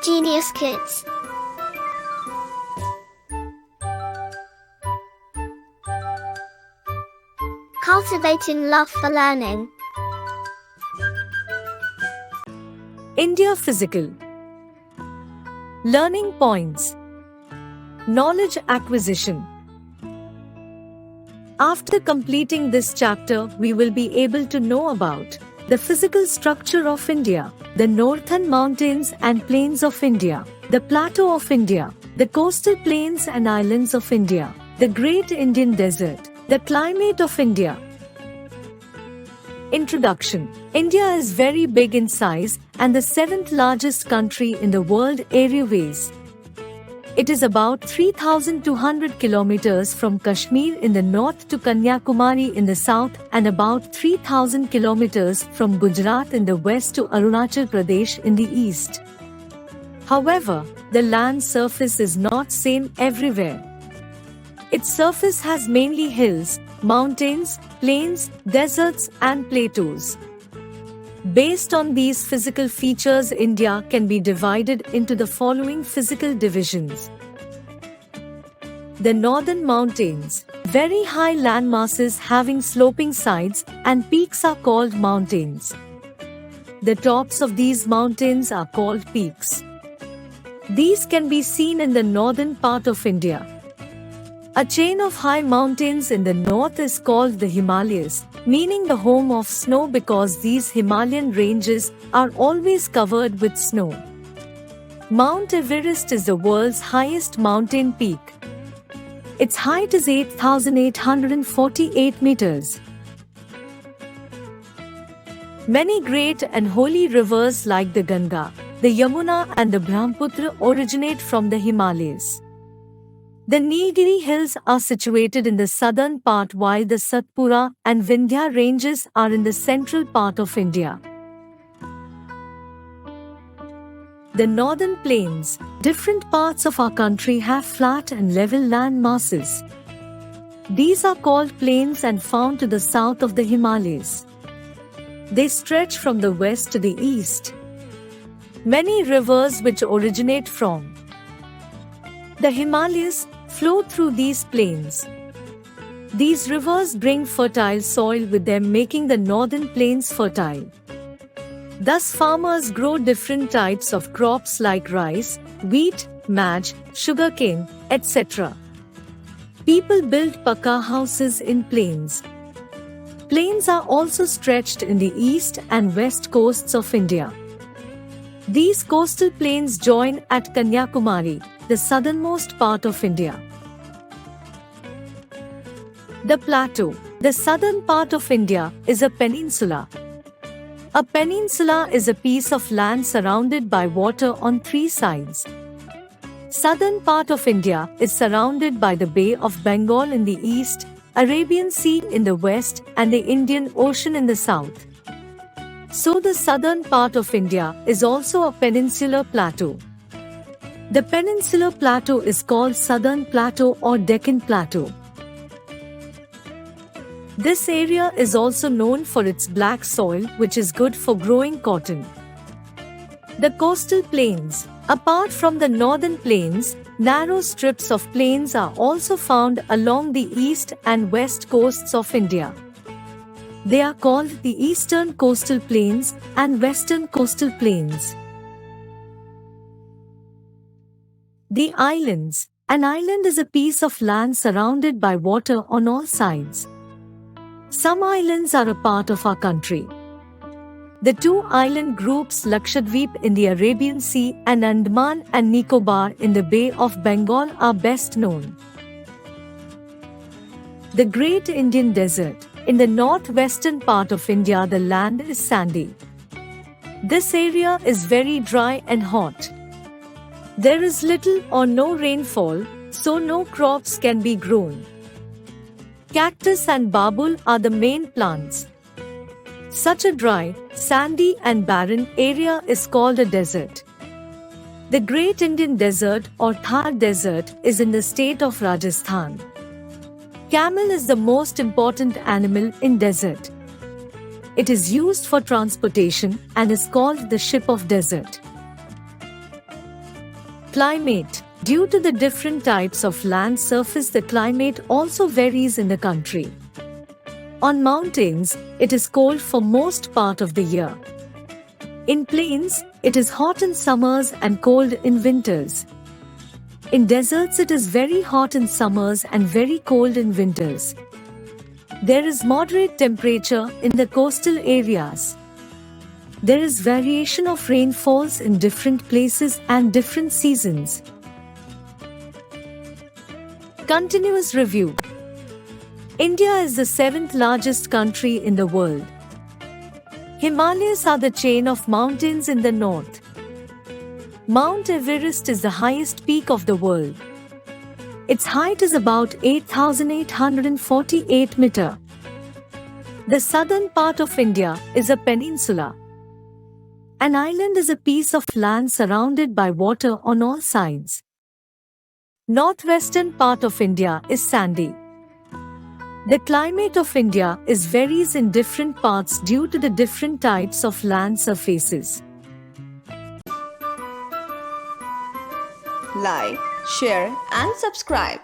Genius Kids. Cultivating love for learning. India Physical. Learning points. Knowledge acquisition. After completing this chapter, we will be able to know about the physical structure of India, the northern mountains and plains of India, the plateau of India, the coastal plains and islands of India, the Great Indian Desert, the climate of India. Introduction. India is very big in size and the 7th largest country in the world area-wise. It is about 3,200 kilometers from Kashmir in the north to Kanyakumari in the south and about 3,000 kilometers from Gujarat in the west to Arunachal Pradesh in the east. However, the land surface is not same everywhere. Its surface has mainly hills, mountains, plains, deserts and plateaus. Based on these physical features, India can be divided into the following physical divisions. The northern mountains. Very high land masses having sloping sides and peaks are called mountains. The tops of these mountains are called peaks. These can be seen in the northern part of India. A chain of high mountains in the north is called the Himalayas, meaning the home of snow because these Himalayan ranges are always covered with snow. Mount Everest is the world's highest mountain peak. Its height is 8,848 meters. Many great and holy rivers like the Ganga, the Yamuna and the Brahmaputra originate from the Himalayas. The Nilgiri hills are situated in the southern part while the Satpura and Vindhya ranges are in the central part of India. The northern plains. Different parts of our country have flat and level land masses. These are called plains and found to the south of the Himalayas. They stretch from the west to the east. Many rivers which originate from the Himalayas flow through these plains. These rivers bring fertile soil with them, making the northern plains fertile. Thus farmers grow different types of crops like rice, wheat, maize, sugarcane, etc. People build pakka houses in plains. Plains are also stretched in the east and west coasts of India. These coastal plains join at Kanyakumari, the southernmost part of India. The plateau. The southern part of India is a peninsula. A peninsula is a piece of land surrounded by water on 3 sides. Southern part of India is surrounded by the Bay of Bengal in the east, Arabian Sea in the west, and the Indian Ocean in the south. So the southern part of India is also a peninsular plateau. The peninsular plateau is called Southern Plateau or Deccan Plateau. This area is also known for its black soil, which is good for growing cotton. The coastal plains. Apart from the northern plains, narrow strips of plains are also found along the east and west coasts of India. They are called the Eastern Coastal Plains and Western Coastal Plains. The islands. An island is a piece of land surrounded by water on all sides. Some islands are a part of our country. The 2 island groups Lakshadweep in the Arabian Sea and Andaman and Nicobar in the Bay of Bengal are best known. The Great Indian Desert. In the northwestern part of India, the land is sandy. This area is very dry and hot. There is little or no rainfall, so no crops can be grown. Cactus and babul are the main plants. Such a dry, sandy and barren area is called a desert. The Great Indian Desert or Thar Desert is in the state of Rajasthan. Camel is the most important animal in desert. It is used for transportation and is called the ship of desert. Climate. Due to the different types of land surface, the climate also varies in the country. On mountains, it is cold for most part of the year. In plains, it is hot in summers and cold in winters. In deserts, it is very hot in summers and very cold in winters. There is moderate temperature in the coastal areas. There is variation of rainfalls in different places and different seasons. Continuous review. India is the 7th largest country in the world. Himalayas are the chain of mountains in the north. Mount Everest is the highest peak of the world. Its height is about 8,848 meters. The southern part of India is a peninsula. An island is a piece of land surrounded by water on all sides. Northwestern part of India is sandy. The climate of India varies in different parts due to the different types of land surfaces. Like, share and subscribe.